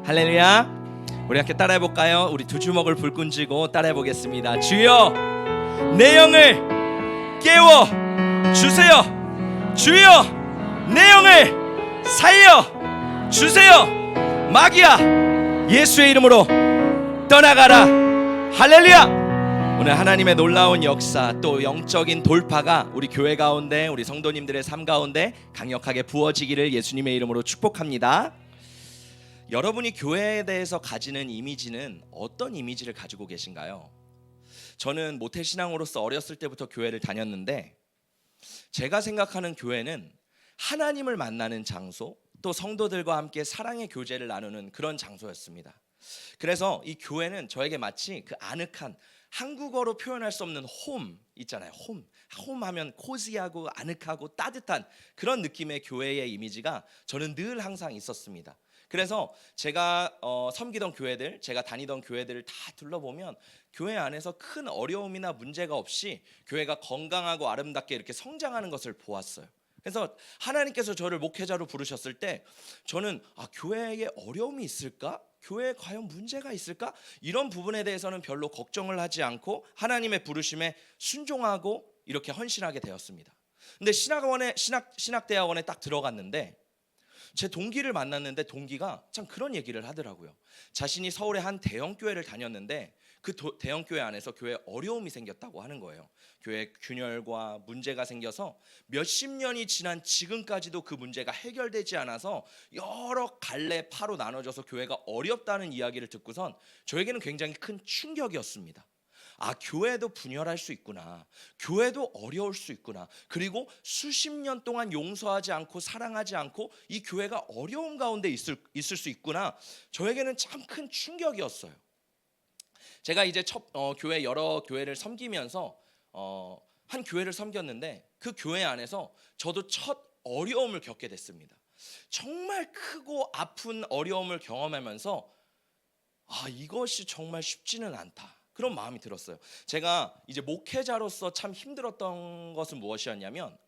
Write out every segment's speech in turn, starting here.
할렐루야. 우리 함께 따라해 볼까요? 우리 두 주먹을 불끈 쥐고 따라해 보겠습니다. 주여, 내 영을 깨워 주세요. 주여, 내 영을 살려 주세요. 마귀야, 예수의 이름으로 떠나가라. 할렐루야. 오늘 하나님의 놀라운 역사, 또 영적인 돌파가 우리 교회 가운데, 우리 성도님들의 삶 가운데 강력하게 부어지기를 예수님의 이름으로 축복합니다. 여러분이 교회에 대해서 가지는 이미지는 어떤 이미지를 가지고 계신가요? 저는 모태신앙으로서 어렸을 때부터 교회를 다녔는데, 제가 생각하는 교회는 하나님을 만나는 장소, 또 성도들과 함께 사랑의 교제를 나누는 그런 장소였습니다. 그래서 이 교회는 저에게 마치 그 아늑한, 한국어로 표현할 수 없는 홈 있잖아요. 홈 하면 코지하고 아늑하고 따뜻한 그런 느낌의 교회의 이미지가 저는 늘 항상 있었습니다. 그래서 제가 섬기던 교회들, 제가 다니던 교회들을 다 둘러보면 교회 안에서 큰 어려움이나 문제가 없이 교회가 건강하고 아름답게 이렇게 성장하는 것을 보았어요. 그래서 하나님께서 저를 목회자로 부르셨을 때 저는 교회에 어려움이 있을까? 교회에 과연 문제가 있을까? 이런 부분에 대해서는 별로 걱정을 하지 않고 하나님의 부르심에 순종하고 이렇게 헌신하게 되었습니다. 근데 신학대학원에 딱 들어갔는데 제 동기를 만났는데 동기가 참 그런 얘기를 하더라고요. 자신이 서울의 한 대형교회를 다녔는데 그 대형교회 안에서 교회에 어려움이 생겼다고 하는 거예요. 교회에 균열과 문제가 생겨서 몇십 년이 지난 지금까지도 그 문제가 해결되지 않아서 여러 갈래 파로 나눠져서 교회가 어렵다는 이야기를 듣고선 저에게는 굉장히 큰 충격이었습니다. 교회도 분열할 수 있구나. 교회도 어려울 수 있구나. 그리고 수십 년 동안 용서하지 않고 사랑하지 않고 이 교회가 어려움 가운데 있을 수 있구나. 저에게는 참 큰 충격이었어요. 제가 이제 교회 여러 교회를 섬기면서 한 교회를 섬겼는데 그 교회 안에서 저도 첫 어려움을 겪게 됐습니다. 정말 크고 아픈 어려움을 경험하면서 이것이 정말 쉽지는 않다. 그런 마음이 들었어요. 제가 이제 목회자로서 참 힘들었던 것은 무엇이었냐면,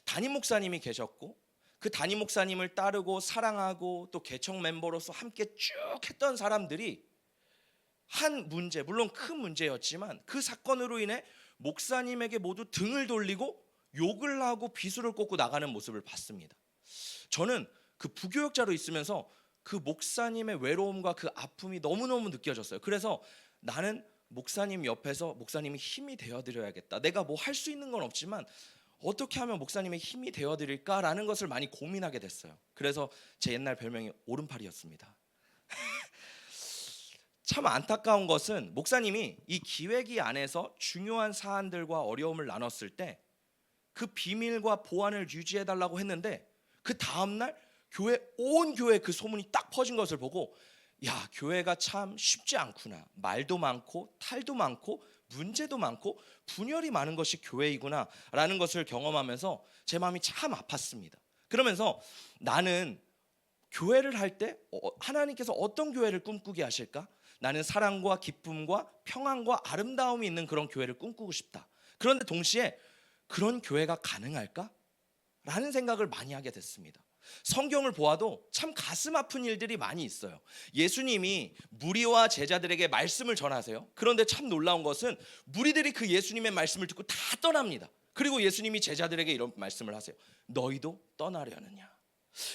담임 목사님이 계셨고 그 담임 목사님을 따르고 사랑하고 또 개척 멤버로서 함께 쭉 했던 사람들이 한 문제, 물론 큰 문제였지만 그 사건으로 인해 목사님에게 모두 등을 돌리고 욕을 하고 비수를 꽂고 나가는 모습을 봤습니다. 저는 그 부교역자로 있으면서 그 목사님의 외로움과 그 아픔이 너무너무 느껴졌어요. 그래서 나는 목사님 옆에서 목사님이 힘이 되어드려야겠다. 내가 뭐 할 수 있는 건 없지만 어떻게 하면 목사님의 힘이 되어드릴까라는 것을 많이 고민하게 됐어요. 그래서 제 옛날 별명이 오른팔이었습니다. 참 안타까운 것은 목사님이 이 기획위 안에서 중요한 사안들과 어려움을 나눴을 때 그 비밀과 보안을 유지해달라고 했는데 그 다음날 온 교회 그 소문이 딱 퍼진 것을 보고 교회가 참 쉽지 않구나. 말도 많고 탈도 많고 문제도 많고 분열이 많은 것이 교회이구나 라는 것을 경험하면서 제 마음이 참 아팠습니다. 그러면서 나는 교회를 할 때 하나님께서 어떤 교회를 꿈꾸게 하실까? 나는 사랑과 기쁨과 평안과 아름다움이 있는 그런 교회를 꿈꾸고 싶다. 그런데 동시에 그런 교회가 가능할까? 라는 생각을 많이 하게 됐습니다. 성경을 보아도 참 가슴 아픈 일들이 많이 있어요. 예수님이 무리와 제자들에게 말씀을 전하세요. 그런데 참 놀라운 것은 무리들이 그 예수님의 말씀을 듣고 다 떠납니다. 그리고 예수님이 제자들에게 이런 말씀을 하세요. 너희도 떠나려느냐?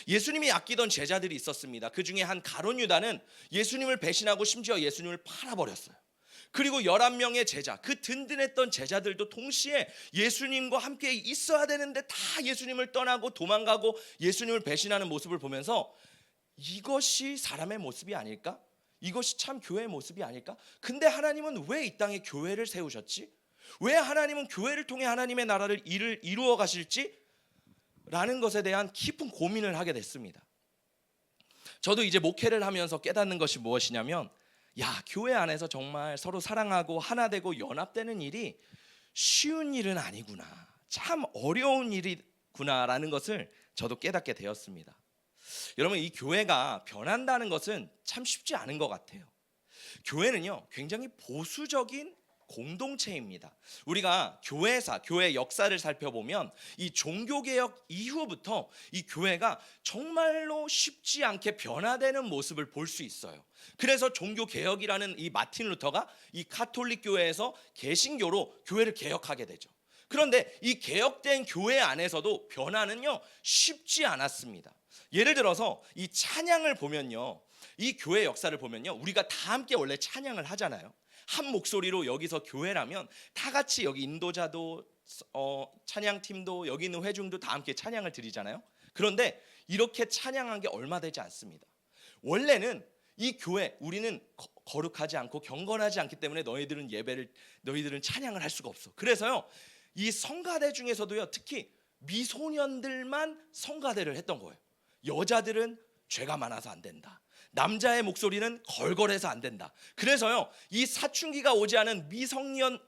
예수님이 아끼던 제자들이 있었습니다. 그 중에 한 가룟 유다는 예수님을 배신하고 심지어 예수님을 팔아버렸어요. 그리고 11명의 제자, 그 든든했던 제자들도 동시에 예수님과 함께 있어야 되는데 다 예수님을 떠나고 도망가고 예수님을 배신하는 모습을 보면서 이것이 사람의 모습이 아닐까? 이것이 참 교회의 모습이 아닐까? 근데 하나님은 왜 이 땅에 교회를 세우셨지? 왜 하나님은 교회를 통해 하나님의 나라를 이루어 가실지? 라는 것에 대한 깊은 고민을 하게 됐습니다. 저도 이제 목회를 하면서 깨닫는 것이 무엇이냐면 교회 안에서 정말 서로 사랑하고 하나 되고 연합되는 일이 쉬운 일은 아니구나. 참 어려운 일이구나라는 것을 저도 깨닫게 되었습니다. 여러분, 이 교회가 변한다는 것은 참 쉽지 않은 것 같아요. 교회는요 굉장히 보수적인 공동체입니다. 우리가 교회 역사를 살펴보면 이 종교개혁 이후부터 이 교회가 정말로 쉽지 않게 변화되는 모습을 볼 수 있어요. 그래서 종교개혁이라는 이 마틴 루터가 이 카톨릭 교회에서 개신교로 교회를 개혁하게 되죠. 그런데 이 개혁된 교회 안에서도 변화는요 쉽지 않았습니다. 예를 들어서 이 찬양을 보면요, 이 교회 역사를 보면요, 우리가 다 함께 원래 찬양을 하잖아요. 한 목소리로 여기서 교회라면 다 같이 여기 인도자도 찬양팀도 여기 있는 회중도 다 함께 찬양을 드리잖아요. 그런데 이렇게 찬양한 게 얼마 되지 않습니다. 원래는 이 교회, 우리는 거룩하지 않고 경건하지 않기 때문에 너희들은 찬양을 할 수가 없어. 그래서요 이 성가대 중에서도요 특히 미소년들만 성가대를 했던 거예요. 여자들은 죄가 많아서 안 된다. 남자의 목소리는 걸걸해서 안 된다. 그래서요 이 사춘기가 오지 않은 미성년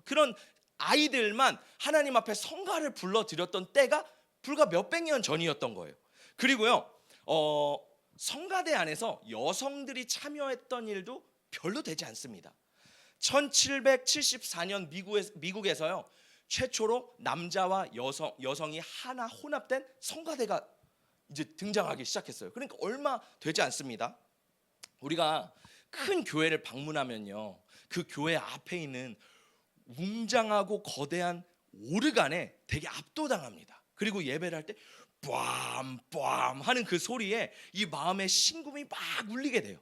그런 아이들만 하나님 앞에 성가를 불러드렸던 때가 불과 몇백 년 전이었던 거예요. 그리고요 성가대 안에서 여성들이 참여했던 일도 별로 되지 않습니다. 1774년 미국에서요 최초로 남자와 여성이 하나 혼합된 성가대가 이제 등장하기 시작했어요. 그러니까 얼마 되지 않습니다. 우리가 큰 교회를 방문하면요 그 교회 앞에 있는 웅장하고 거대한 오르간에 되게 압도당합니다. 그리고 예배를 할 때 빰빰 하는 그 소리에 이 마음의 심금이 막 울리게 돼요.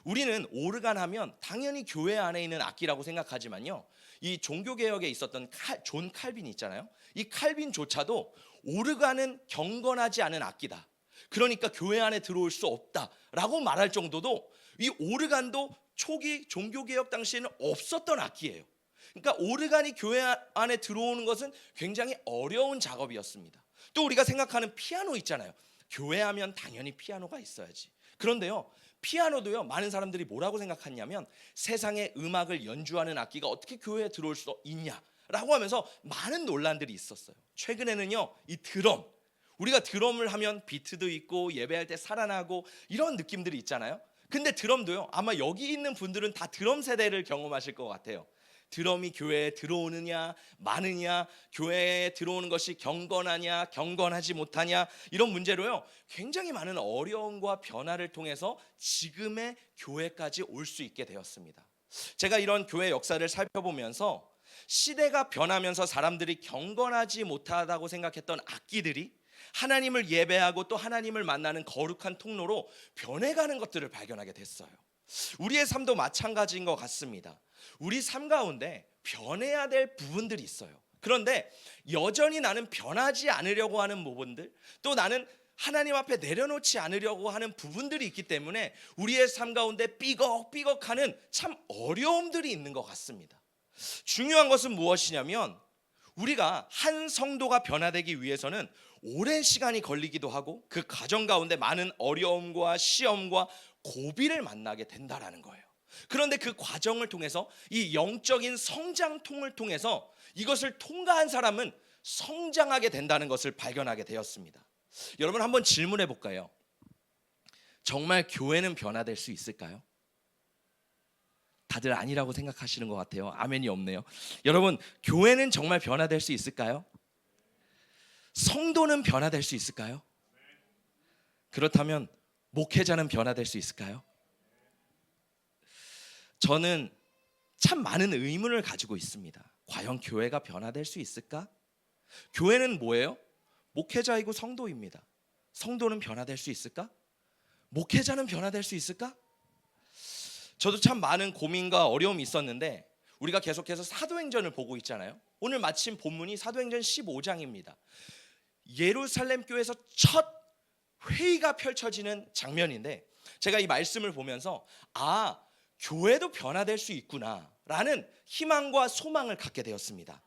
우리는 오르간 하면 당연히 교회 안에 있는 악기라고 생각하지만요 이 종교개혁에 있었던 존 칼빈이 있잖아요. 이 칼빈조차도 오르간은 경건하지 않은 악기다, 그러니까 교회 안에 들어올 수 없다라고 말할 정도도 이 오르간도 초기 종교개혁 당시에는 없었던 악기예요. 그러니까 오르간이 교회 안에 들어오는 것은 굉장히 어려운 작업이었습니다. 또 우리가 생각하는 피아노 있잖아요. 교회 하면 당연히 피아노가 있어야지. 그런데요 피아노도요 많은 사람들이 뭐라고 생각하냐면 세상의 음악을 연주하는 악기가 어떻게 교회에 들어올 수 있냐라고 하면서 많은 논란들이 있었어요. 최근에는요 이 드럼, 우리가 드럼을 하면 비트도 있고 예배할 때 살아나고 이런 느낌들이 있잖아요. 근데 드럼도요 아마 여기 있는 분들은 다 드럼 세대를 경험하실 것 같아요. 드럼이 교회에 들어오느냐 마느냐, 교회에 들어오는 것이 경건하냐 경건하지 못하냐, 이런 문제로요 굉장히 많은 어려움과 변화를 통해서 지금의 교회까지 올 수 있게 되었습니다. 제가 이런 교회 역사를 살펴보면서 시대가 변하면서 사람들이 경건하지 못하다고 생각했던 악기들이 하나님을 예배하고 또 하나님을 만나는 거룩한 통로로 변해가는 것들을 발견하게 됐어요. 우리의 삶도 마찬가지인 것 같습니다. 우리 삶 가운데 변해야 될 부분들이 있어요. 그런데 여전히 나는 변하지 않으려고 하는 부분들, 또 나는 하나님 앞에 내려놓지 않으려고 하는 부분들이 있기 때문에 우리의 삶 가운데 삐걱삐걱하는 참 어려움들이 있는 것 같습니다. 중요한 것은 무엇이냐면 우리가 한 성도가 변화되기 위해서는 오랜 시간이 걸리기도 하고 그 과정 가운데 많은 어려움과 시험과 고비를 만나게 된다라는 거예요. 그런데 그 과정을 통해서 이 영적인 성장통을 통해서 이것을 통과한 사람은 성장하게 된다는 것을 발견하게 되었습니다. 여러분 한번 질문해 볼까요? 정말 교회는 변화될 수 있을까요? 다들 아니라고 생각하시는 것 같아요. 아멘이 없네요. 여러분, 교회는 정말 변화될 수 있을까요? 성도는 변화될 수 있을까요? 그렇다면 목회자는 변화될 수 있을까요? 저는 참 많은 의문을 가지고 있습니다. 과연 교회가 변화될 수 있을까? 교회는 뭐예요? 목회자이고 성도입니다. 성도는 변화될 수 있을까? 목회자는 변화될 수 있을까? 저도 참 많은 고민과 어려움이 있었는데 우리가 계속해서 사도행전을 보고 있잖아요. 오늘 마침 본문이 사도행전 15장입니다. 예루살렘 교회에서 첫 회의가 펼쳐지는 장면인데 제가 이 말씀을 보면서 교회도 변화될 수 있구나라는 희망과 소망을 갖게 되었습니다.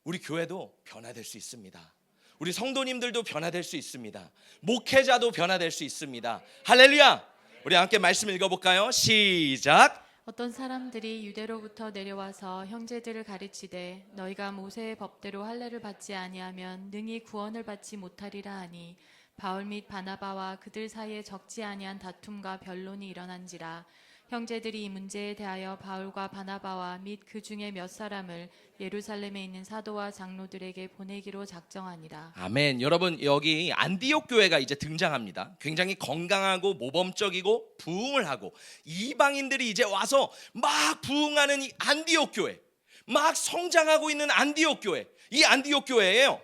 우리 교회도 변화될 수 있습니다. 우리 성도님들도 변화될 수 있습니다. 목회자도 변화될 수 있습니다. 할렐루야! 우리 함께 말씀 읽어볼까요? 시작! 어떤 사람들이 유대로부터 내려와서 형제들을 가르치되 너희가 모세의 법대로 할례를 받지 아니하면 능히 구원을 받지 못하리라 하니 바울 및 바나바와 그들 사이에 적지 아니한 다툼과 변론이 일어난지라. 형제들이 이 문제에 대하여 바울과 바나바와 및 그 중에 몇 사람을 예루살렘에 있는 사도와 장로들에게 보내기로 작정하니라. 아멘. 여러분, 여기 안디옥 교회가 이제 등장합니다. 굉장히 건강하고 모범적이고 부흥을 하고 이방인들이 이제 와서 막 부흥하는 이 안디옥 교회, 막 성장하고 있는 안디옥 교회. 이 안디옥 교회예요.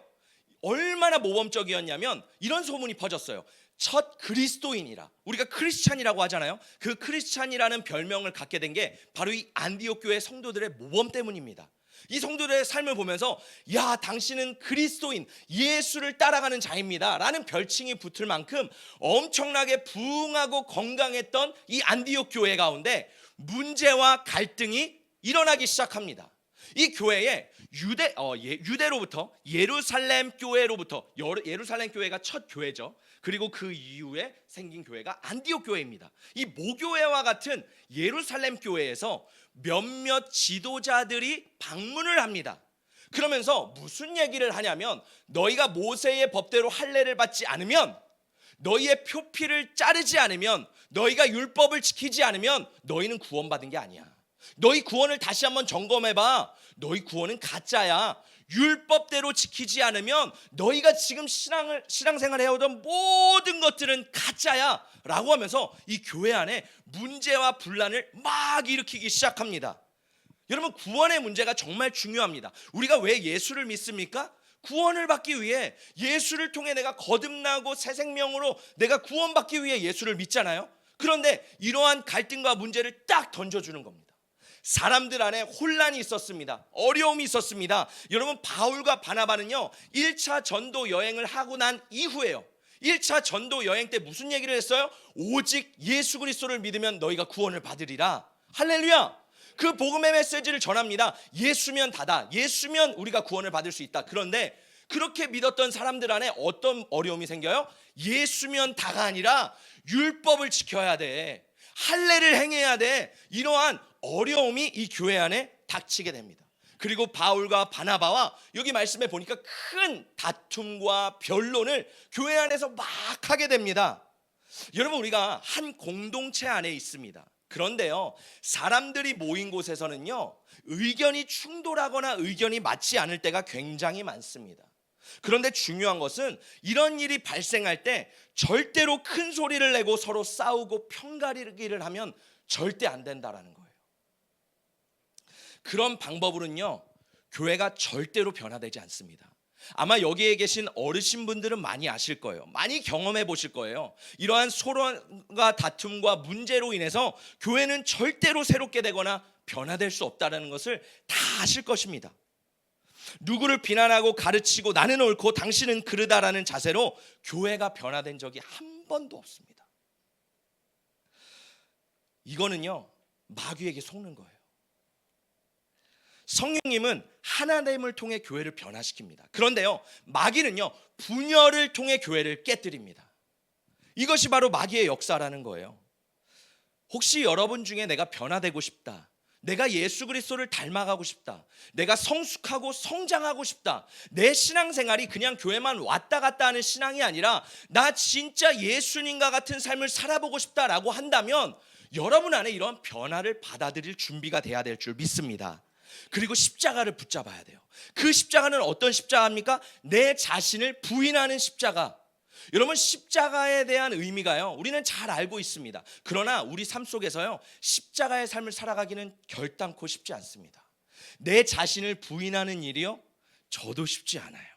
얼마나 모범적이었냐면 이런 소문이 퍼졌어요. 첫 그리스도인이라, 우리가 크리스찬이라고 하잖아요. 그 크리스찬이라는 별명을 갖게 된 게 바로 이 안디옥 교회 성도들의 모범 때문입니다. 이 성도들의 삶을 보면서 야, 당신은 그리스도인, 예수를 따라가는 자입니다 라는 별칭이 붙을 만큼 엄청나게 부흥하고 건강했던 이 안디옥 교회 가운데 문제와 갈등이 일어나기 시작합니다. 이 교회에 유대로부터 예루살렘 교회로부터, 예루살렘 교회가 첫 교회죠. 그리고 그 이후에 생긴 교회가 안디옥 교회입니다. 이 모교회와 같은 예루살렘 교회에서 몇몇 지도자들이 방문을 합니다. 그러면서 무슨 얘기를 하냐면, 너희가 모세의 법대로 할례를 받지 않으면, 너희의 표피를 자르지 않으면, 너희가 율법을 지키지 않으면 너희는 구원받은 게 아니야. 너희 구원을 다시 한번 점검해봐. 너희 구원은 가짜야. 율법대로 지키지 않으면 너희가 지금 신앙생활 해오던 모든 것들은 가짜야 라고 하면서 이 교회 안에 문제와 분란을 막 일으키기 시작합니다. 여러분, 구원의 문제가 정말 중요합니다. 우리가 왜 예수를 믿습니까? 구원을 받기 위해, 예수를 통해 내가 거듭나고 새 생명으로 내가 구원받기 위해 예수를 믿잖아요. 그런데 이러한 갈등과 문제를 딱 던져주는 겁니다. 사람들 안에 혼란이 있었습니다. 어려움이 있었습니다. 여러분, 바울과 바나바는요 1차 전도 여행을 하고 난 이후에요, 1차 전도 여행 때 무슨 얘기를 했어요? 오직 예수 그리스도를 믿으면 너희가 구원을 받으리라. 할렐루야. 그 복음의 메시지를 전합니다. 예수면 다다. 예수면 우리가 구원을 받을 수 있다. 그런데 그렇게 믿었던 사람들 안에 어떤 어려움이 생겨요? 예수면 다가 아니라 율법을 지켜야 돼, 할례를 행해야 돼. 이러한 어려움이 이 교회 안에 닥치게 됩니다. 그리고 바울과 바나바와 여기 말씀에 보니까 큰 다툼과 변론을 교회 안에서 막 하게 됩니다. 여러분, 우리가 한 공동체 안에 있습니다. 그런데요, 사람들이 모인 곳에서는요 의견이 충돌하거나 의견이 맞지 않을 때가 굉장히 많습니다. 그런데 중요한 것은 이런 일이 발생할 때 절대로 큰 소리를 내고 서로 싸우고 편가르기를 하면 절대 안 된다라는 거예요. 그런 방법으로는요 교회가 절대로 변화되지 않습니다. 아마 여기에 계신 어르신분들은 많이 아실 거예요. 많이 경험해 보실 거예요. 이러한 소론과 다툼과 문제로 인해서 교회는 절대로 새롭게 되거나 변화될 수 없다는 것을 다 아실 것입니다. 누구를 비난하고 가르치고 나는 옳고 당신은 그르다라는 자세로 교회가 변화된 적이 한 번도 없습니다. 이거는요 마귀에게 속는 거예요. 성령님은 하나님을 통해 교회를 변화시킵니다. 그런데요 마귀는요 분열을 통해 교회를 깨뜨립니다. 이것이 바로 마귀의 역사라는 거예요. 혹시 여러분 중에 내가 변화되고 싶다, 내가 예수 그리스도를 닮아가고 싶다, 내가 성숙하고 성장하고 싶다, 내 신앙생활이 그냥 교회만 왔다 갔다 하는 신앙이 아니라 나 진짜 예수님과 같은 삶을 살아보고 싶다라고 한다면 여러분 안에 이런 변화를 받아들일 준비가 돼야 될 줄 믿습니다. 그리고 십자가를 붙잡아야 돼요. 그 십자가는 어떤 십자가입니까? 내 자신을 부인하는 십자가. 여러분, 십자가에 대한 의미가요 우리는 잘 알고 있습니다. 그러나 우리 삶 속에서요 십자가의 삶을 살아가기는 결단코 쉽지 않습니다. 내 자신을 부인하는 일이요 저도 쉽지 않아요.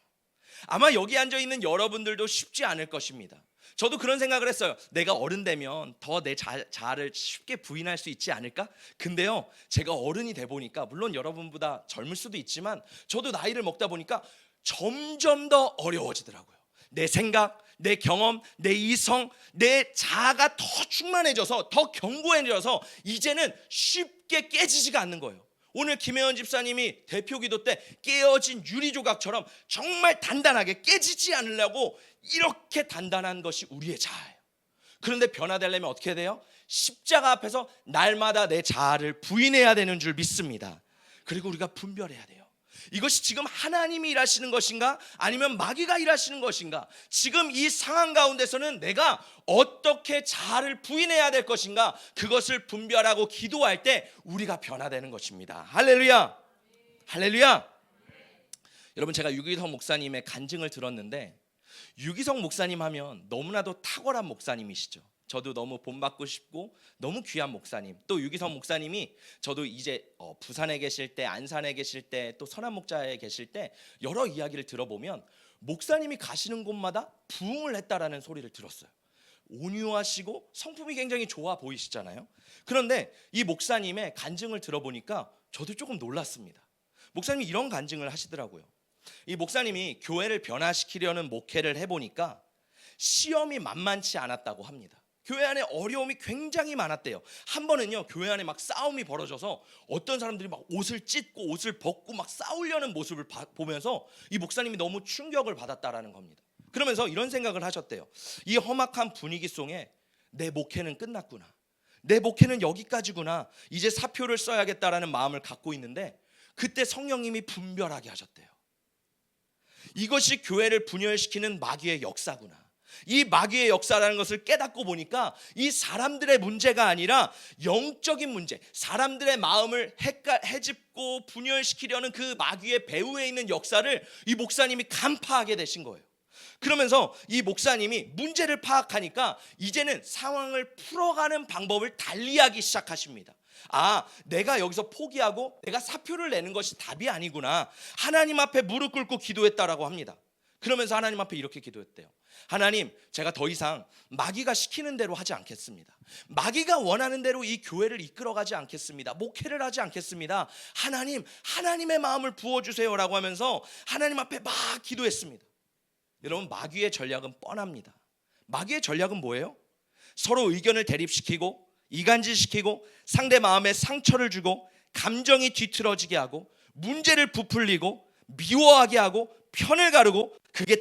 아마 여기 앉아있는 여러분들도 쉽지 않을 것입니다. 저도 그런 생각을 했어요. 내가 어른 되면 더 내 자아를 쉽게 부인할 수 있지 않을까? 근데요 제가 어른이 돼 보니까, 물론 여러분보다 젊을 수도 있지만 저도 나이를 먹다 보니까 점점 더 어려워지더라고요. 내 생각, 내 경험, 내 이성, 내 자아가 더 충만해져서 더 견고해져서 이제는 쉽게 깨지지가 않는 거예요. 오늘 김혜원 집사님이 대표 기도 때 깨어진 유리 조각처럼 정말 단단하게 깨지지 않으려고 이렇게 단단한 것이 우리의 자아예요. 그런데 변화되려면 어떻게 돼요? 십자가 앞에서 날마다 내 자아를 부인해야 되는 줄 믿습니다. 그리고 우리가 분별해야 돼요. 이것이 지금 하나님이 일하시는 것인가 아니면 마귀가 일하시는 것인가, 지금 이 상황 가운데서는 내가 어떻게 자아를 부인해야 될 것인가, 그것을 분별하고 기도할 때 우리가 변화되는 것입니다. 할렐루야, 할렐루야. 여러분, 제가 유기성 목사님의 간증을 들었는데, 유기성 목사님 하면 너무나도 탁월한 목사님이시죠. 저도 너무 본받고 싶고 너무 귀한 목사님. 또 유기성 목사님이 저도 이제 부산에 계실 때, 안산에 계실 때, 또 선한 목자에 계실 때 여러 이야기를 들어보면 목사님이 가시는 곳마다 부흥을 했다라는 소리를 들었어요. 온유하시고 성품이 굉장히 좋아 보이시잖아요. 그런데 이 목사님의 간증을 들어보니까 저도 조금 놀랐습니다. 목사님이 이런 간증을 하시더라고요. 이 목사님이 교회를 변화시키려는 목회를 해보니까 시험이 만만치 않았다고 합니다. 교회 안에 어려움이 굉장히 많았대요. 한 번은요, 교회 안에 막 싸움이 벌어져서 어떤 사람들이 막 옷을 찢고 옷을 벗고 막 싸우려는 모습을 보면서 이 목사님이 너무 충격을 받았다라는 겁니다. 그러면서 이런 생각을 하셨대요. 이 험악한 분위기 속에 내 목회는 끝났구나, 내 목회는 여기까지구나, 이제 사표를 써야겠다라는 마음을 갖고 있는데, 그때 성령님이 분별하게 하셨대요. 이것이 교회를 분열시키는 마귀의 역사구나. 이 마귀의 역사라는 것을 깨닫고 보니까 이 사람들의 문제가 아니라 영적인 문제, 사람들의 마음을 해집고 분열시키려는 그 마귀의 배후에 있는 역사를 이 목사님이 간파하게 되신 거예요. 그러면서 이 목사님이 문제를 파악하니까 이제는 상황을 풀어가는 방법을 달리하기 시작하십니다. 아, 내가 여기서 포기하고 내가 사표를 내는 것이 답이 아니구나, 하나님 앞에 무릎 꿇고 기도했다라고 합니다. 그러면서 하나님 앞에 이렇게 기도했대요. 하나님, 제가 더 이상 마귀가 시키는 대로 하지 않겠습니다. 마귀가 원하는 대로 이 교회를 이끌어가지 않겠습니다. 목회를 하지 않겠습니다. 하나님, 하나님의 마음을 부어주세요라고 하면서 하나님 앞에 막 기도했습니다. 여러분, 마귀의 전략은 뻔합니다. 마귀의 전략은 뭐예요? 서로 의견을 대립시키고 이간질시키고 상대 마음에 상처를 주고 감정이 뒤틀어지게 하고 문제를 부풀리고 미워하게 하고 편을 가르고, 그게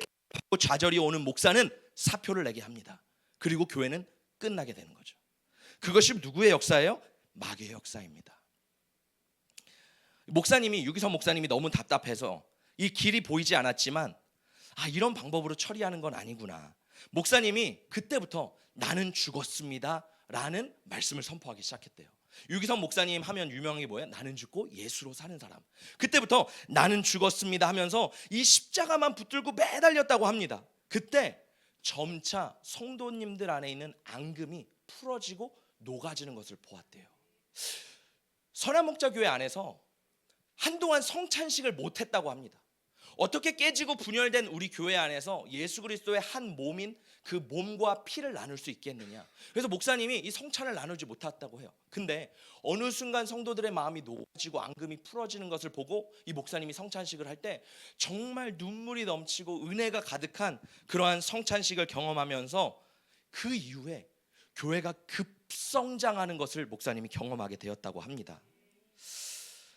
좌절이 오는 목사는 사표를 내게 합니다. 그리고 교회는 끝나게 되는 거죠. 그것이 누구의 역사예요? 마귀의 역사입니다. 목사님이, 유기성 목사님이 너무 답답해서 이 길이 보이지 않았지만, 이런 방법으로 처리하는 건 아니구나, 목사님이 그때부터 나는 죽었습니다 라는 말씀을 선포하기 시작했대요. 유기성 목사님 하면 유명한 게 뭐예요? 나는 죽고 예수로 사는 사람. 그때부터 나는 죽었습니다 하면서 이 십자가만 붙들고 매달렸다고 합니다. 그때 점차 성도님들 안에 있는 앙금이 풀어지고 녹아지는 것을 보았대요. 선한 목자 교회 안에서 한동안 성찬식을 못했다고 합니다. 어떻게 깨지고 분열된 우리 교회 안에서 예수 그리스도의 한 몸인 그 몸과 피를 나눌 수 있겠느냐. 그래서 목사님이 이 성찬을 나누지 못했다고 해요. 근데 어느 순간 성도들의 마음이 녹아지고 앙금이 풀어지는 것을 보고 이 목사님이 성찬식을 할 때 정말 눈물이 넘치고 은혜가 가득한 그러한 성찬식을 경험하면서 그 이후에 교회가 급성장하는 것을 목사님이 경험하게 되었다고 합니다.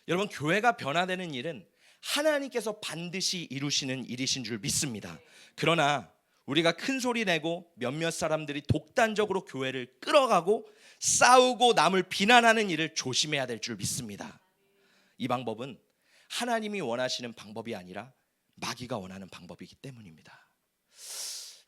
여러분, 교회가 변화되는 일은 하나님께서 반드시 이루시는 일이신 줄 믿습니다. 그러나 우리가 큰 소리 내고 몇몇 사람들이 독단적으로 교회를 끌어가고 싸우고 남을 비난하는 일을 조심해야 될 줄 믿습니다. 이 방법은 하나님이 원하시는 방법이 아니라 마귀가 원하는 방법이기 때문입니다.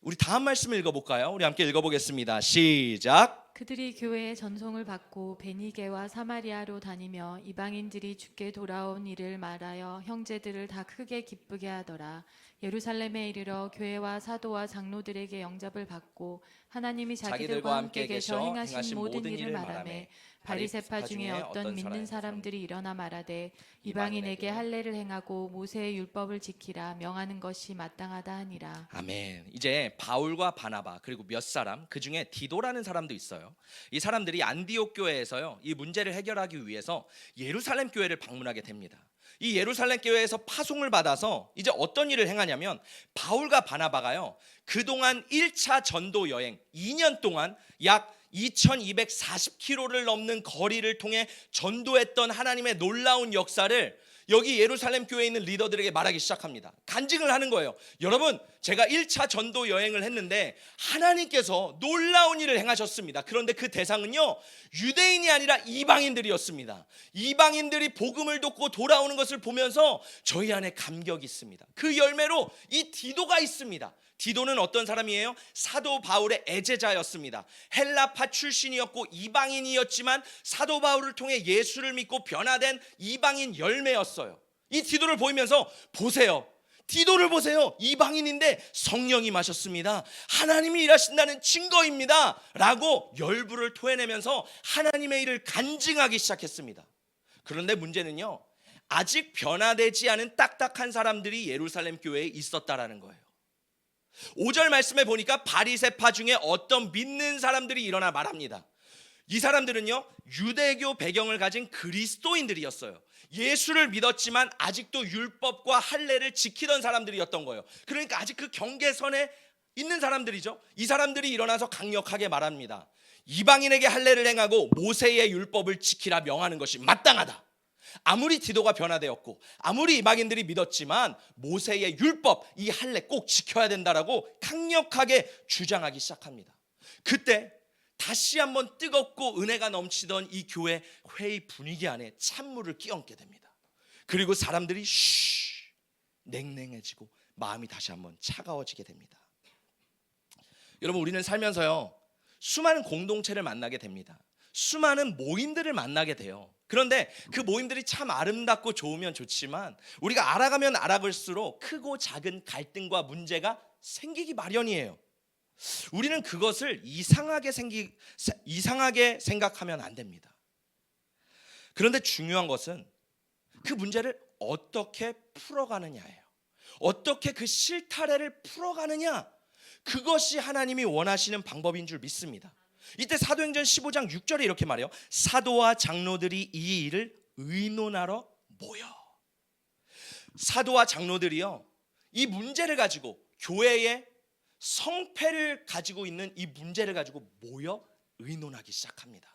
우리 다음 말씀을 읽어볼까요? 우리 함께 읽어보겠습니다. 시작. 그들이 교회의 전송을 받고 베니게와 사마리아로 다니며 이방인들이 주께 돌아온 일을 말하여 형제들을 다 크게 기쁘게 하더라. 예루살렘에 이르러 교회와 사도와 장로들에게 영접을 받고 하나님이 자기들과 함께 계셔 행하신 모든 일을 말하매 바리새파 중에 어떤 믿는 사람들이 일어나 말하되 이방인에게 할례를 행하고 모세의 율법을 지키라 명하는 것이 마땅하다 하니라. 아멘. 이제 바울과 바나바 그리고 몇 사람, 그 중에 디도라는 사람도 있어요. 이 사람들이 안디옥 교회에서요, 이 문제를 해결하기 위해서 예루살렘 교회를 방문하게 됩니다. 이 예루살렘 교회에서 파송을 받아서 이제 어떤 일을 행하냐면, 바울과 바나바가요, 그동안 1차 전도 여행 2년 동안 약 2240km를 넘는 거리를 통해 전도했던 하나님의 놀라운 역사를 여기 예루살렘 교회에 있는 리더들에게 말하기 시작합니다. 간증을 하는 거예요. 여러분, 제가 1차 전도 여행을 했는데 하나님께서 놀라운 일을 행하셨습니다. 그런데 그 대상은요, 유대인이 아니라 이방인들이었습니다. 이방인들이 복음을 듣고 돌아오는 것을 보면서 저희 안에 감격이 있습니다. 그 열매로 이 디도가 있습니다. 디도는 어떤 사람이에요? 사도 바울의 애제자였습니다. 헬라파 출신이었고 이방인이었지만 사도 바울을 통해 예수를 믿고 변화된 이방인 열매였어요. 이 디도를 보이면서 보세요, 디도를 보세요. 이방인인데 성령이 마셨습니다. 하나님이 일하신다는 증거입니다 라고 열불을 토해내면서 하나님의 일을 간증하기 시작했습니다. 그런데 문제는요, 아직 변화되지 않은 딱딱한 사람들이 예루살렘 교회에 있었다라는 거예요. 5절 말씀에 보니까 바리새파 중에 어떤 믿는 사람들이 일어나 말합니다. 이 사람들은요, 유대교 배경을 가진 그리스도인들이었어요. 예수를 믿었지만 아직도 율법과 할례를 지키던 사람들이었던 거예요. 그러니까 아직 그 경계선에 있는 사람들이죠. 이 사람들이 일어나서 강력하게 말합니다. 이방인에게 할례를 행하고 모세의 율법을 지키라 명하는 것이 마땅하다. 아무리 디도가 변화되었고 아무리 이방인들이 믿었지만 모세의 율법, 이 할례 꼭 지켜야 된다라고 강력하게 주장하기 시작합니다. 그때 다시 한번 뜨겁고 은혜가 넘치던 이 교회 회의 분위기 안에 찬물을 끼얹게 됩니다. 그리고 사람들이 냉랭해지고 마음이 다시 한번 차가워지게 됩니다. 여러분, 우리는 살면서요, 수많은 공동체를 만나게 됩니다. 수많은 모임들을 만나게 돼요. 그런데 그 모임들이 참 아름답고 좋으면 좋지만 우리가 알아가면 알아갈수록 크고 작은 갈등과 문제가 생기기 마련이에요. 우리는 그것을 이상하게 생각하면 안 됩니다. 그런데 중요한 것은 그 문제를 어떻게 풀어가느냐예요. 어떻게 그 실타래를 풀어가느냐, 그것이 하나님이 원하시는 방법인 줄 믿습니다. 이때 사도행전 15장 6절에 이렇게 말해요. 사도와 장로들이 이 일을 의논하러 모여. 사도와 장로들이요, 이 문제를 가지고, 교회의 성패를 가지고 있는 이 문제를 가지고 모여 의논하기 시작합니다.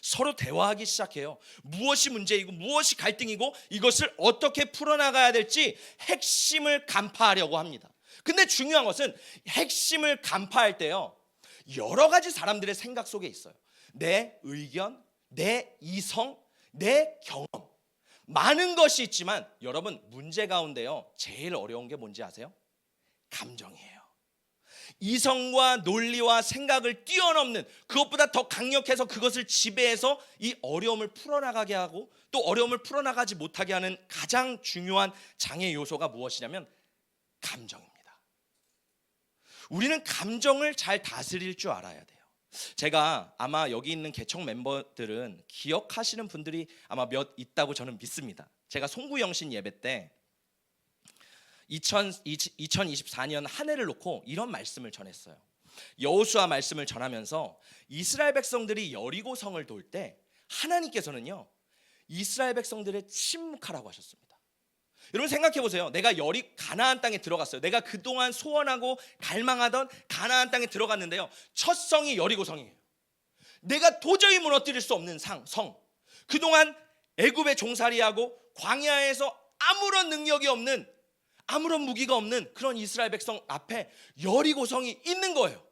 서로 대화하기 시작해요. 무엇이 문제이고 무엇이 갈등이고 이것을 어떻게 풀어나가야 될지 핵심을 간파하려고 합니다. 근데 중요한 것은 핵심을 간파할 때요, 여러 가지 사람들의 생각 속에 있어요. 내 의견, 내 이성, 내 경험, 많은 것이 있지만 여러분, 문제 가운데요, 제일 어려운 게 뭔지 아세요? 감정이에요. 이성과 논리와 생각을 뛰어넘는, 그것보다 더 강력해서 그것을 지배해서 이 어려움을 풀어나가게 하고 또 어려움을 풀어나가지 못하게 하는 가장 중요한 장애 요소가 무엇이냐면 감정입니다. 우리는 감정을 잘 다스릴 줄 알아야 돼요. 제가 아마 여기 있는 개척 멤버들은 기억하시는 분들이 아마 몇 있다고 저는 믿습니다. 제가 송구영신 예배 때 2024년 한 해를 놓고 이런 말씀을 전했어요. 여호수아 말씀을 전하면서 이스라엘 백성들이 여리고성을 돌 때 하나님께서는요, 이스라엘 백성들의 침묵하라고 하셨습니다. 여러분 생각해 보세요. 내가 가나안 땅에 들어갔어요. 내가 그동안 소원하고 갈망하던 가나안 땅에 들어갔는데요, 첫 성이 여리고성이에요. 내가 도저히 무너뜨릴 수 없는 성. 그동안 애굽에 종살이하고 광야에서 아무런 능력이 없는, 아무런 무기가 없는 그런 이스라엘 백성 앞에 여리고성이 있는 거예요.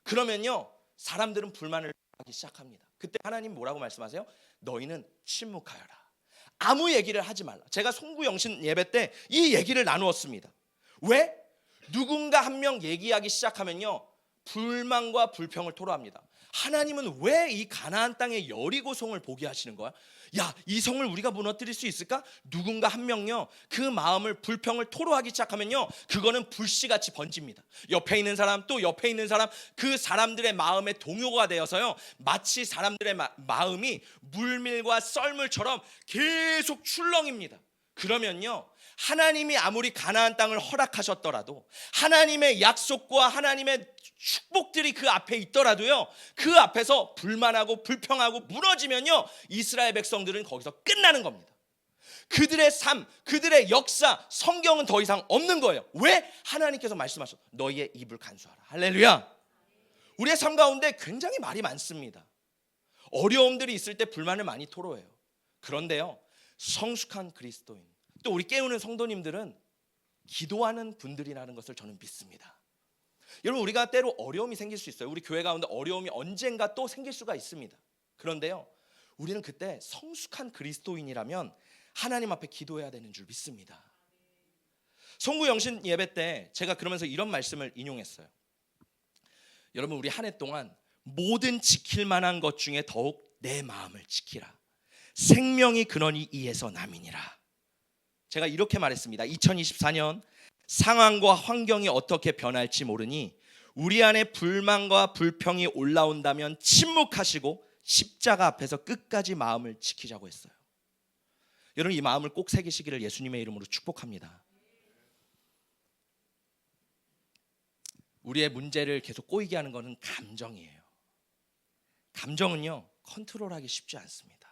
그러면요, 사람들은 불만을 하기 시작합니다. 그때 하나님 뭐라고 말씀하세요? 너희는 침묵하여라. 아무 얘기를 하지 말라. 제가 송구영신 예배 때 이 얘기를 나누었습니다. 왜? 누군가 한 명 얘기하기 시작하면요, 불만과 불평을 토로합니다. 하나님은 왜 이 가나안 땅의 여리고성을 보게 하시는 거야? 야, 이 성을 우리가 무너뜨릴 수 있을까? 누군가 한 명요, 그 마음을, 불평을 토로하기 시작하면요, 그거는 불씨같이 번집니다. 옆에 있는 사람, 또 옆에 있는 사람, 그 사람들의 마음에 동요가 되어서요, 마치 사람들의 마음이 물밀과 썰물처럼 계속 출렁입니다. 그러면요, 하나님이 아무리 가나안 땅을 허락하셨더라도, 하나님의 약속과 하나님의 축복들이 그 앞에 있더라도요, 그 앞에서 불만하고 불평하고 무너지면요, 이스라엘 백성들은 거기서 끝나는 겁니다. 그들의 삶, 그들의 역사, 성경은 더 이상 없는 거예요. 왜? 하나님께서 말씀하셨어. 너희의 입을 간수하라. 할렐루야. 우리의 삶 가운데 굉장히 말이 많습니다. 어려움들이 있을 때 불만을 많이 토로해요. 그런데요, 성숙한 그리스도인, 또 우리 깨우는 성도님들은 기도하는 분들이라는 것을 저는 믿습니다. 여러분, 우리가 때로 어려움이 생길 수 있어요. 우리 교회 가운데 어려움이 언젠가 또 생길 수가 있습니다. 그런데요, 우리는 그때 성숙한 그리스도인이라면 하나님 앞에 기도해야 되는 줄 믿습니다. 송구 영신 예배 때 제가 그러면서 이런 말씀을 인용했어요. 여러분, 우리 한 해 동안 모든 지킬 만한 것 중에 더욱 내 마음을 지키라. 생명이 근원이 이에서 남이니라. 제가 이렇게 말했습니다. 2024년 상황과 환경이 어떻게 변할지 모르니 우리 안에 불만과 불평이 올라온다면 침묵하시고 십자가 앞에서 끝까지 마음을 지키자고 했어요. 여러분, 이 마음을 꼭 새기시기를 예수님의 이름으로 축복합니다. 우리의 문제를 계속 꼬이게 하는 것은 감정이에요. 감정은요, 컨트롤하기 쉽지 않습니다.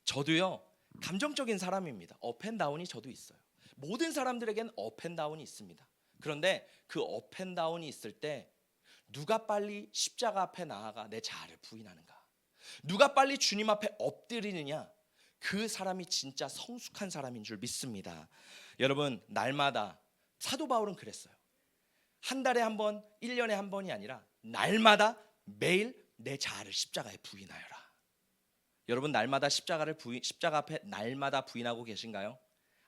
저도요, 감정적인 사람입니다. 업앤다운이 저도 있어요. 모든 사람들에겐 업앤다운이 있습니다. 그런데 그 업앤다운이 있을 때 누가 빨리 십자가 앞에 나아가 내 자아를 부인하는가, 누가 빨리 주님 앞에 엎드리느냐, 그 사람이 진짜 성숙한 사람인 줄 믿습니다. 여러분, 날마다 사도 바울은 그랬어요. 한 달에 한 번, 1년에 한 번이 아니라 날마다 매일 내 자아를 십자가에 부인하여라. 여러분, 날마다 십자가 앞에 날마다 부인하고 계신가요?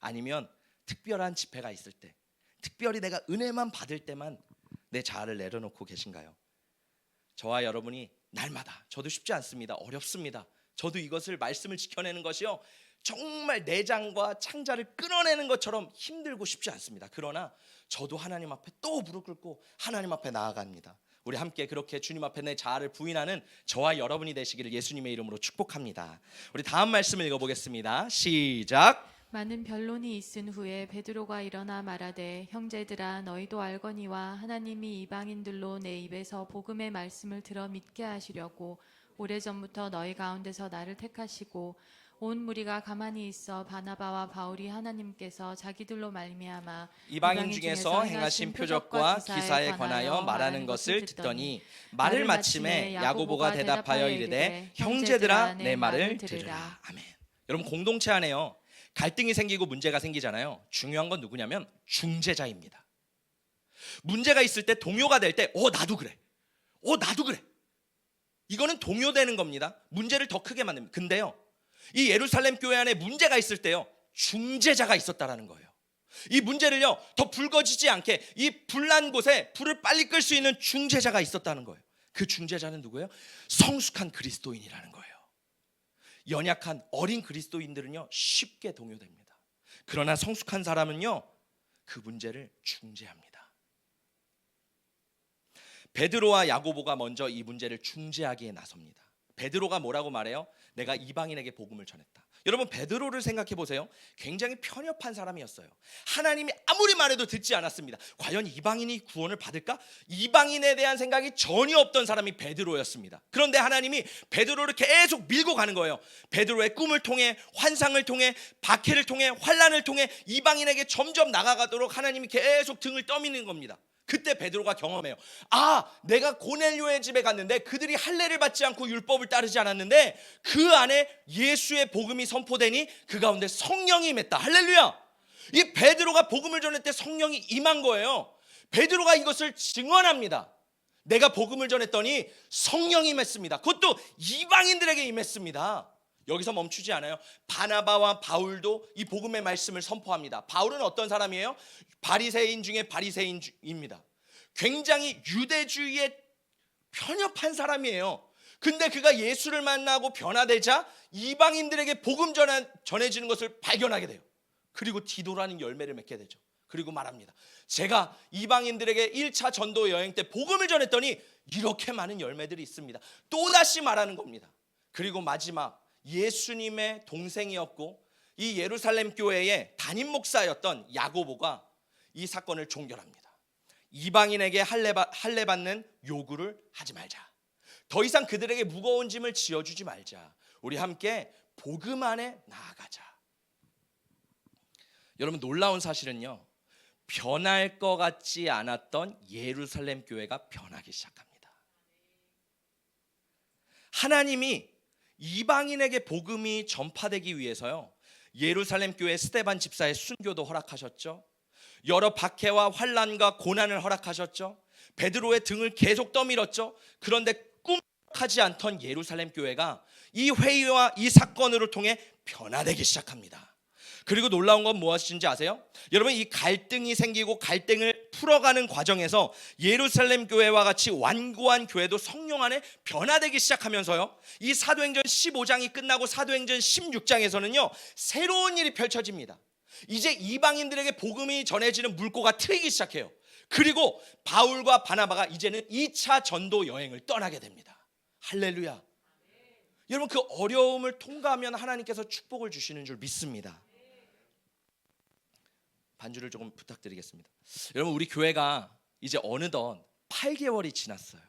아니면 특별한 집회가 있을 때, 특별히 내가 은혜만 받을 때만 내 자아를 내려놓고 계신가요? 저와 여러분이 날마다, 저도 쉽지 않습니다. 어렵습니다. 저도 이것을 말씀을 지켜내는 것이요, 정말 내장과 창자를 끊어내는 것처럼 힘들고 쉽지 않습니다. 그러나 저도 하나님 앞에 또 무릎 꿇고 하나님 앞에 나아갑니다. 우리 함께 그렇게 주님 앞에 내 자아를 부인하는 저와 여러분이 되시기를 예수님의 이름으로 축복합니다. 우리 다음 말씀을 읽어보겠습니다. 시작. 많은 변론이 있은 후에 베드로가 일어나 말하되 형제들아 너희도 알거니와 하나님이 이방인들로 내 입에서 복음의 말씀을 들어 믿게 하시려고 오래전부터 너희 가운데서 나를 택하시고 온 무리가 가만히 있어 바나바와 바울이 하나님께서 자기들로 말미암아 이방인 중에서 행하신 표적과 기사에 관하여 말하는 것을 듣더니 말을 마침에 야고보가 대답하여 이르되 형제들아 내 말을 들으라. 아멘. 여러분, 공동체 안에요, 갈등이 생기고 문제가 생기잖아요. 중요한 건 누구냐면 중재자입니다. 문제가 있을 때 동요가 될 때 나도 그래, 나도 그래, 이거는 동요되는 겁니다. 문제를 더 크게 만듭니다. 근데요, 이 예루살렘 교회 안에 문제가 있을 때요, 중재자가 있었다라는 거예요. 이 문제를요 더 불거지지 않게 이 불난 곳에 불을 빨리 끌 수 있는 중재자가 있었다는 거예요. 그 중재자는 누구예요? 성숙한 그리스도인이라는 거예요. 연약한 어린 그리스도인들은요 쉽게 동요됩니다. 그러나 성숙한 사람은요 그 문제를 중재합니다. 베드로와 야고보가 먼저 이 문제를 중재하기에 나섭니다. 베드로가 뭐라고 말해요? 내가 이방인에게 복음을 전했다. 여러분, 베드로를 생각해 보세요. 굉장히 편협한 사람이었어요. 하나님이 아무리 말해도 듣지 않았습니다. 과연 이방인이 구원을 받을까? 이방인에 대한 생각이 전혀 없던 사람이 베드로였습니다. 그런데 하나님이 베드로를 계속 밀고 가는 거예요. 베드로의 꿈을 통해, 환상을 통해, 박해를 통해, 환난을 통해 이방인에게 점점 나아가도록 하나님이 계속 등을 떠미는 겁니다. 그때 베드로가 경험해요. 내가 고넬료의 집에 갔는데 그들이 할례를 받지 않고 율법을 따르지 않았는데 그 안에 예수의 복음이 선포되니 그 가운데 성령이 임했다. 할렐루야. 이 베드로가 복음을 전할 때 성령이 임한 거예요. 베드로가 이것을 증언합니다. 내가 복음을 전했더니 성령이 임했습니다. 그것도 이방인들에게 임했습니다. 여기서 멈추지 않아요. 바나바와 바울도 이 복음의 말씀을 선포합니다. 바울은 어떤 사람이에요? 바리새인 중에 바리새인입니다. 굉장히 유대주의에 편협한 사람이에요. 근데 그가 예수를 만나고 변화되자 이방인들에게 복음 전해지는 것을 발견하게 돼요. 그리고 디도라는 열매를 맺게 되죠. 그리고 말합니다. 제가 이방인들에게 1차 전도 여행 때 복음을 전했더니 이렇게 많은 열매들이 있습니다. 또다시 말하는 겁니다. 그리고 마지막 예수님의 동생이었고 이 예루살렘 교회의 담임 목사였던 야고보가 이 사건을 종결합니다. 이방인에게 할례 받는 요구를 하지 말자. 더 이상 그들에게 무거운 짐을 지어주지 말자. 우리 함께 복음 안에 나아가자. 여러분, 놀라운 사실은요, 변할 것 같지 않았던 예루살렘 교회가 변하기 시작합니다. 하나님이 이방인에게 복음이 전파되기 위해서요 예루살렘 교회 스데반 집사의 순교도 허락하셨죠. 여러 박해와 환난과 고난을 허락하셨죠. 베드로의 등을 계속 떠밀었죠. 그런데 꿈하지 않던 예루살렘 교회가 이 회의와 이 사건으로 통해 변화되기 시작합니다. 그리고 놀라운 건 무엇인지 아세요? 여러분, 이 갈등이 생기고 갈등을 풀어가는 과정에서 예루살렘 교회와 같이 완고한 교회도 성령 안에 변화되기 시작하면서요, 이 사도행전 15장이 끝나고 사도행전 16장에서는요 새로운 일이 펼쳐집니다. 이제 이방인들에게 복음이 전해지는 물꼬가 트이기 시작해요. 그리고 바울과 바나바가 이제는 2차 전도 여행을 떠나게 됩니다. 할렐루야. 여러분, 그 어려움을 통과하면 하나님께서 축복을 주시는 줄 믿습니다. 반주를 조금 부탁드리겠습니다. 여러분, 우리 교회가 이제 어느덧 8개월이 지났어요.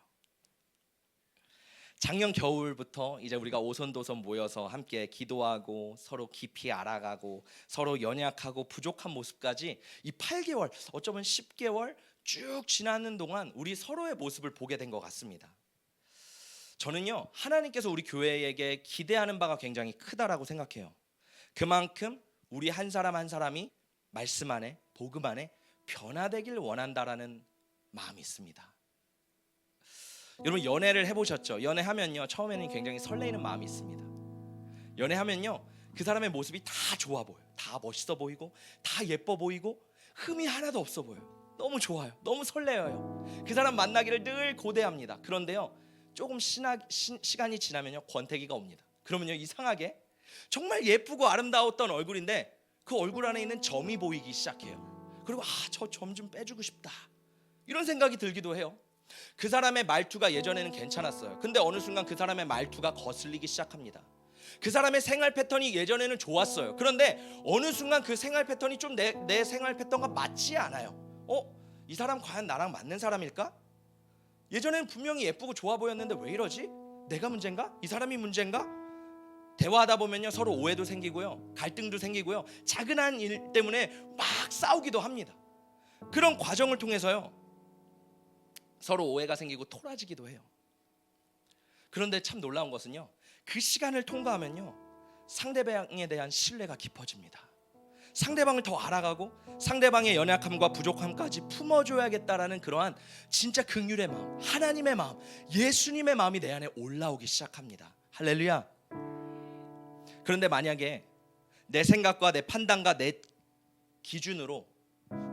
작년 겨울부터 이제 우리가 오손도손 모여서 함께 기도하고 서로 깊이 알아가고 서로 연약하고 부족한 모습까지 이 8개월, 어쩌면 10개월 쭉 지나는 동안 우리 서로의 모습을 보게 된 것 같습니다. 저는요, 하나님께서 우리 교회에게 기대하는 바가 굉장히 크다라고 생각해요. 그만큼 우리 한 사람 한 사람이 말씀 안에, 복음 안에 변화되길 원한다라는 마음이 있습니다. 여러분, 연애를 해보셨죠? 연애하면요, 처음에는 굉장히 설레이는 마음이 있습니다. 연애하면요, 그 사람의 모습이 다 좋아 보여요. 다 멋있어 보이고 다 예뻐 보이고 흠이 하나도 없어 보여요. 너무 좋아요. 너무 설레어요. 그 사람 만나기를 늘 고대합니다. 그런데요, 조금 시간이 지나면요, 권태기가 옵니다. 그러면요, 이상하게 정말 예쁘고 아름다웠던 얼굴인데 그 얼굴 안에 있는 점이 보이기 시작해요. 그리고 저 점 좀 빼주고 싶다, 이런 생각이 들기도 해요. 그 사람의 말투가 예전에는 괜찮았어요. 근데 어느 순간 그 사람의 말투가 거슬리기 시작합니다. 그 사람의 생활 패턴이 예전에는 좋았어요. 그런데 어느 순간 그 생활 패턴이 좀 내 생활 패턴과 맞지 않아요. 이 사람 과연 나랑 맞는 사람일까? 예전에는 분명히 예쁘고 좋아 보였는데 왜 이러지? 내가 문제인가? 이 사람이 문제인가? 대화하다 보면요, 서로 오해도 생기고요, 갈등도 생기고요, 작은 일 때문에 막 싸우기도 합니다. 그런 과정을 통해서요, 서로 오해가 생기고 토라지기도 해요. 그런데 참 놀라운 것은요, 그 시간을 통과하면요, 상대방에 대한 신뢰가 깊어집니다. 상대방을 더 알아가고 상대방의 연약함과 부족함까지 품어줘야겠다라는 그러한 진짜 긍휼의 마음, 하나님의 마음, 예수님의 마음이 내 안에 올라오기 시작합니다. 할렐루야. 그런데 만약에 내 생각과 내 판단과 내 기준으로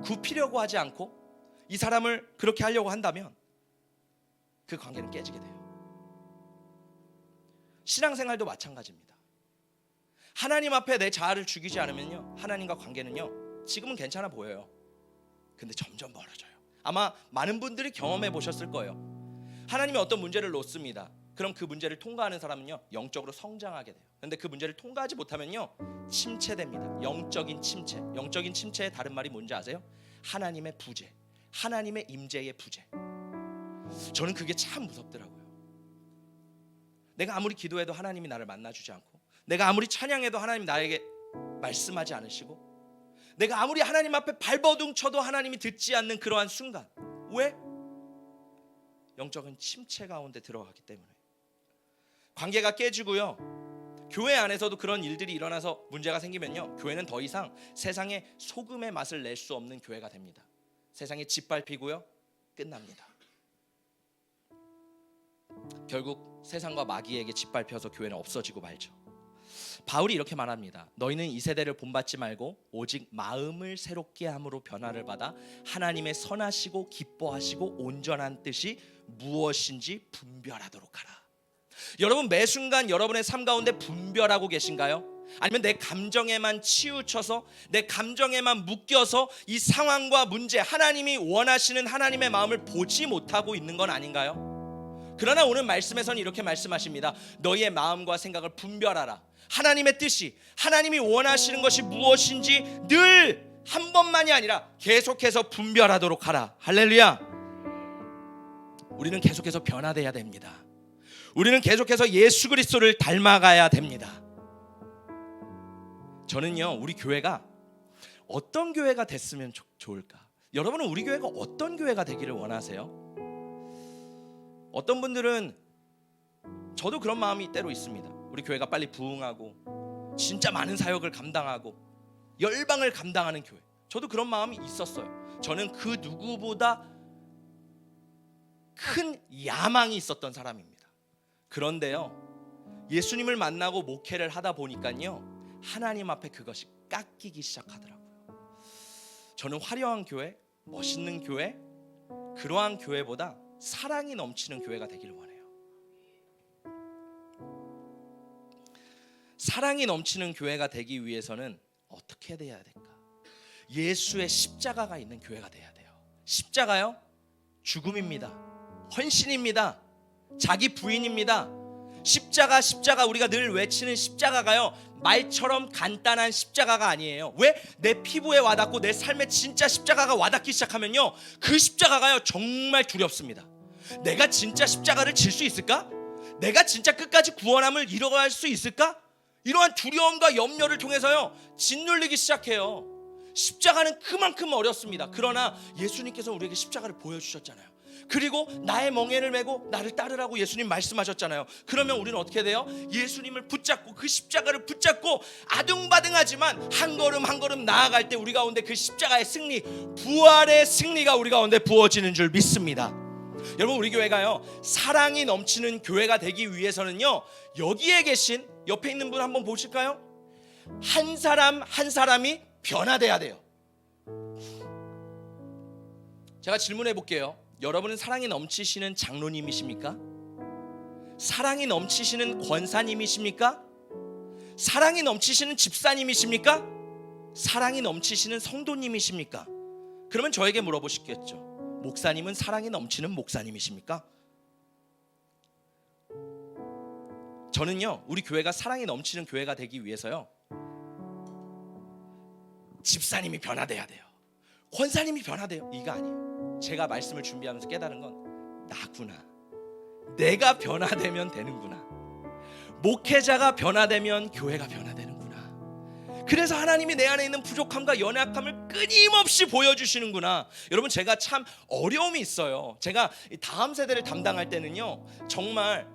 굽히려고 하지 않고 이 사람을 그렇게 하려고 한다면 그 관계는 깨지게 돼요. 신앙생활도 마찬가지입니다. 하나님 앞에 내 자아를 죽이지 않으면요, 하나님과 관계는요, 지금은 괜찮아 보여요. 근데 점점 멀어져요. 아마 많은 분들이 경험해 보셨을 거예요. 하나님이 어떤 문제를 놓습니다. 그럼 그 문제를 통과하는 사람은요, 영적으로 성장하게 돼요. 그런데 그 문제를 통과하지 못하면요, 침체됩니다. 영적인 침체. 영적인 침체의 다른 말이 뭔지 아세요? 하나님의 부재, 하나님의 임재의 부재. 저는 그게 참 무섭더라고요. 내가 아무리 기도해도 하나님이 나를 만나주지 않고, 내가 아무리 찬양해도 하나님이 나에게 말씀하지 않으시고, 내가 아무리 하나님 앞에 발버둥 쳐도 하나님이 듣지 않는 그러한 순간. 왜? 영적인 침체 가운데 들어가기 때문에. 관계가 깨지고요, 교회 안에서도 그런 일들이 일어나서 문제가 생기면요, 교회는 더 이상 세상에 소금의 맛을 낼 수 없는 교회가 됩니다. 세상에 짓밟히고요, 끝납니다. 결국 세상과 마귀에게 짓밟혀서 교회는 없어지고 말죠. 바울이 이렇게 말합니다. 너희는 이 세대를 본받지 말고 오직 마음을 새롭게 함으로 변화를 받아 하나님의 선하시고 기뻐하시고 온전한 뜻이 무엇인지 분별하도록 하라. 여러분, 매 순간 여러분의 삶 가운데 분별하고 계신가요? 아니면 내 감정에만 치우쳐서, 내 감정에만 묶여서 이 상황과 문제, 하나님이 원하시는 하나님의 마음을 보지 못하고 있는 건 아닌가요? 그러나 오늘 말씀에서는 이렇게 말씀하십니다. 너희의 마음과 생각을 분별하라. 하나님의 뜻이, 하나님이 원하시는 것이 무엇인지 늘 한 번만이 아니라 계속해서 분별하도록 하라. 할렐루야. 우리는 계속해서 변화돼야 됩니다. 우리는 계속해서 예수 그리스도를 닮아가야 됩니다. 저는요, 우리 교회가 어떤 교회가 됐으면 좋을까? 여러분은 우리 교회가 어떤 교회가 되기를 원하세요? 어떤 분들은, 저도 그런 마음이 때로 있습니다. 우리 교회가 빨리 부흥하고 진짜 많은 사역을 감당하고 열방을 감당하는 교회, 저도 그런 마음이 있었어요. 저는 그 누구보다 큰 야망이 있었던 사람입니다. 그런데요, 예수님을 만나고 목회를 하다 보니까요, 하나님 앞에 그것이 깎이기 시작하더라고요. 저는 화려한 교회, 멋있는 교회, 그러한 교회보다 사랑이 넘치는 교회가 되기를 원해요. 사랑이 넘치는 교회가 되기 위해서는 어떻게 돼야 될까? 예수의 십자가가 있는 교회가 돼야 돼요. 십자가요? 죽음입니다. 헌신입니다. 자기 부인입니다. 십자가, 십자가, 우리가 늘 외치는 십자가가요, 말처럼 간단한 십자가가 아니에요. 왜? 내 피부에 와닿고 내 삶에 진짜 십자가가 와닿기 시작하면요, 그 십자가가요 정말 두렵습니다. 내가 진짜 십자가를 질 수 있을까? 내가 진짜 끝까지 구원함을 이뤄갈 수 있을까? 이러한 두려움과 염려를 통해서요 짓눌리기 시작해요. 십자가는 그만큼 어렵습니다. 그러나 예수님께서 우리에게 십자가를 보여주셨잖아요. 그리고 나의 멍에를 메고 나를 따르라고 예수님 말씀하셨잖아요. 그러면 우리는 어떻게 돼요? 예수님을 붙잡고 그 십자가를 붙잡고 아둥바둥하지만 한 걸음 한 걸음 나아갈 때 우리 가운데 그 십자가의 승리, 부활의 승리가 우리 가운데 부어지는 줄 믿습니다. 여러분, 우리 교회가요 사랑이 넘치는 교회가 되기 위해서는요, 여기에 계신 옆에 있는 분 한번 보실까요? 한 사람 한 사람이 변화돼야 돼요. 제가 질문해 볼게요. 여러분은 사랑이 넘치시는 장로님이십니까? 사랑이 넘치시는 권사님이십니까? 사랑이 넘치시는 집사님이십니까? 사랑이 넘치시는 성도님이십니까? 그러면 저에게 물어보시겠죠. 목사님은 사랑이 넘치는 목사님이십니까? 저는요, 우리 교회가 사랑이 넘치는 교회가 되기 위해서요, 집사님이 변화돼야 돼요. 권사님이 변화돼요. 이거 아니에요. 제가 말씀을 준비하면서 깨달은 건 나구나. 내가 변화되면 되는구나. 목회자가 변화되면 교회가 변화되는구나. 그래서 하나님이 내 안에 있는 부족함과 연약함을 끊임없이 보여주시는구나. 여러분, 제가 참 어려움이 있어요. 제가 다음 세대를 담당할 때는요, 정말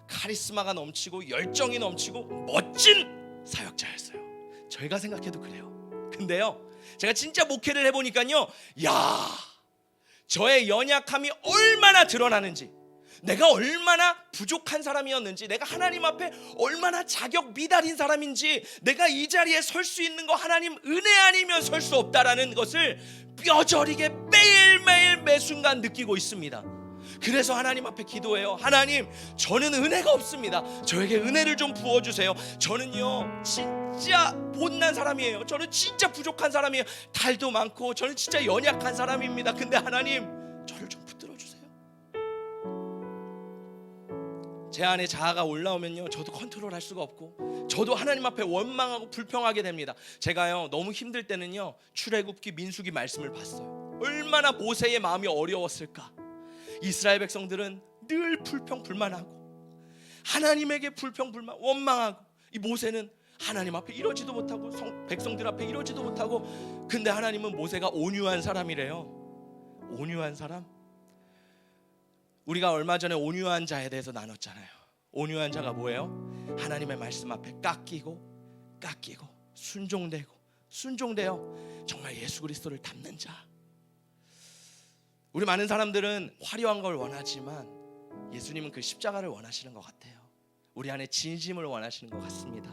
카리스마가 넘치고 열정이 넘치고 멋진 사역자였어요. 저희가 생각해도 그래요. 근데요, 제가 진짜 목회를 해보니까요, 야, 저의 연약함이 얼마나 드러나는지, 내가 얼마나 부족한 사람이었는지, 내가 하나님 앞에 얼마나 자격 미달인 사람인지, 내가 이 자리에 설 수 있는 거 하나님 은혜 아니면 설 수 없다라는 것을 뼈저리게 매일매일 매순간 느끼고 있습니다. 그래서 하나님 앞에 기도해요. 하나님, 저는 은혜가 없습니다. 저에게 은혜를 좀 부어주세요. 저는요 진짜 못난 사람이에요. 저는 진짜 부족한 사람이에요. 탈도 많고 저는 진짜 연약한 사람입니다. 근데 하나님, 저를 좀 붙들어 주세요. 제 안에 자아가 올라오면요, 저도 컨트롤할 수가 없고, 저도 하나님 앞에 원망하고 불평하게 됩니다. 제가요 너무 힘들 때는요, 출애굽기, 민수기 말씀을 봤어요. 얼마나 모세의 마음이 어려웠을까. 이스라엘 백성들은 늘 불평불만하고 하나님에게 불평불만, 원망하고, 이 모세는 하나님 앞에 이러지도 못하고 백성들 앞에 이러지도 못하고. 근데 하나님은 모세가 온유한 사람이래요. 온유한 사람? 우리가 얼마 전에 온유한 자에 대해서 나눴잖아요. 온유한 자가 뭐예요? 하나님의 말씀 앞에 깎이고 순종되어 정말 예수 그리스도를 닮는 자. 우리 많은 사람들은 화려한 걸 원하지만 예수님은 그 십자가를 원하시는 것 같아요. 우리 안에 진심을 원하시는 것 같습니다.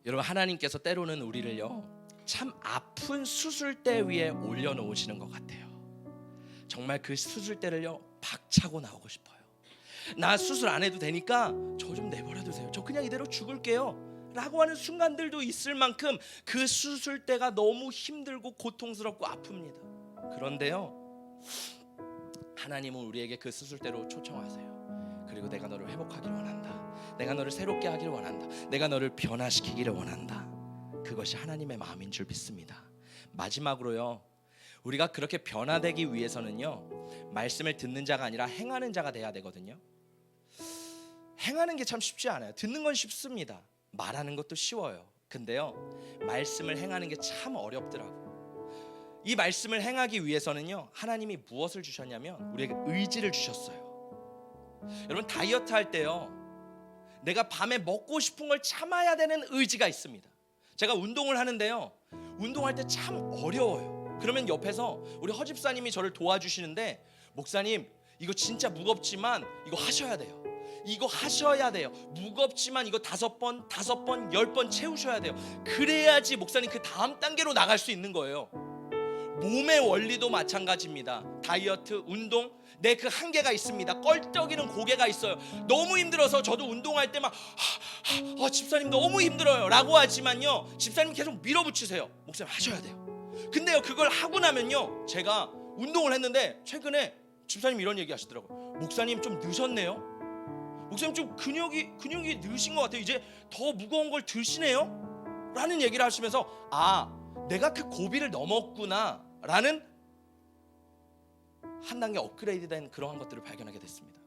여러분, 하나님께서 때로는 우리를요 참 아픈 수술대 위에 올려놓으시는 것 같아요. 정말 그 수술대를요 박차고 나오고 싶어요. 나 수술 안 해도 되니까 저 좀 내버려 두세요. 저 그냥 이대로 죽을게요 라고 하는 순간들도 있을 만큼 그 수술대가 너무 힘들고 고통스럽고 아픕니다. 그런데요, 하나님은 우리에게 그 수술대로 초청하세요. 그리고 내가 너를 회복하기를 원한다. 내가 너를 새롭게 하기를 원한다. 내가 너를 변화시키기를 원한다. 그것이 하나님의 마음인 줄 믿습니다. 마지막으로요, 우리가 그렇게 변화되기 위해서는요, 말씀을 듣는 자가 아니라 행하는 자가 돼야 되거든요. 행하는 게 참 쉽지 않아요. 듣는 건 쉽습니다. 말하는 것도 쉬워요. 근데요, 말씀을 행하는 게 참 어렵더라고요. 이 말씀을 행하기 위해서는요, 하나님이 무엇을 주셨냐면 우리에게 의지를 주셨어요. 여러분, 다이어트 할 때요, 내가 밤에 먹고 싶은 걸 참아야 되는 의지가 있습니다. 제가 운동을 하는데요, 운동할 때 참 어려워요. 그러면 옆에서 우리 허집사님이 저를 도와주시는데, 목사님 이거 진짜 무겁지만 이거 하셔야 돼요. 이거 하셔야 돼요. 무겁지만 이거 5번, 10번 채우셔야 돼요. 그래야지 목사님 그 다음 단계로 나갈 수 있는 거예요. 몸의 원리도 마찬가지입니다. 다이어트, 운동, 내 그 한계가 있습니다. 껄떡이는 고개가 있어요. 너무 힘들어서 저도 운동할 때 막 집사님 너무 힘들어요 라고 하지만요, 집사님 계속 밀어붙이세요. 목사님 하셔야 돼요. 근데요, 그걸 하고 나면요, 제가 운동을 했는데 최근에 집사님 이런 얘기 하시더라고요. 목사님 좀 늦었네요. 목사님 좀 근육이 느신 것 같아요. 이제 더 무거운 걸 드시네요 라는 얘기를 하시면서, 내가 그 고비를 넘었구나 라는 한 단계 업그레이드된 그러한 것들을 발견하게 됐습니다.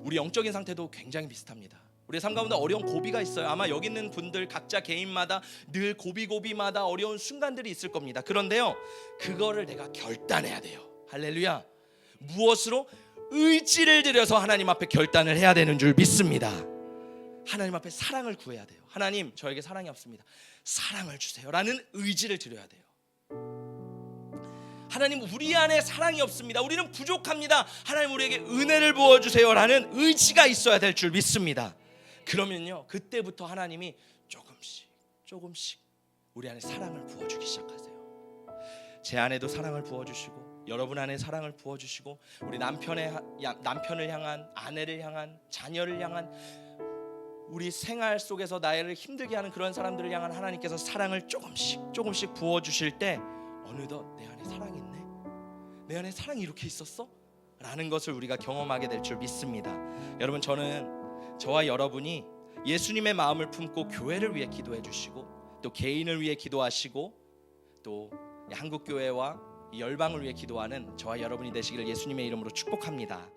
우리 영적인 상태도 굉장히 비슷합니다. 우리의 삶 가운데 어려운 고비가 있어요. 아마 여기 있는 분들 각자 개인마다 늘 고비마다 어려운 순간들이 있을 겁니다. 그런데요, 그거를 내가 결단해야 돼요. 할렐루야. 무엇으로? 의지를 들여서 하나님 앞에 결단을 해야 되는 줄 믿습니다. 하나님 앞에 사랑을 구해야 돼요. 하나님, 저에게 사랑이 없습니다. 사랑을 주세요 라는 의지를 드려야 돼요. 하나님, 우리 안에 사랑이 없습니다. 우리는 부족합니다. 하나님, 우리에게 은혜를 부어주세요 라는 의지가 있어야 될 줄 믿습니다. 그러면요, 그때부터 하나님이 조금씩 우리 안에 사랑을 부어주기 시작하세요. 제 안에도 사랑을 부어주시고, 여러분 안에 사랑을 부어주시고, 우리 남편을 향한, 아내를 향한, 자녀를 향한, 우리 생활 속에서 나를 힘들게 하는 그런 사람들을 향한 하나님께서 사랑을 조금씩 부어주실 때, 어느덧 내 안에 사랑이 있네, 내 안에 사랑이 이렇게 있었어? 라는 것을 우리가 경험하게 될 줄 믿습니다. 여러분, 저는 저와 여러분이 예수님의 마음을 품고 교회를 위해 기도해 주시고, 또 개인을 위해 기도하시고, 또 한국교회와 열방을 위해 기도하는 저와 여러분이 되시기를 예수님의 이름으로 축복합니다.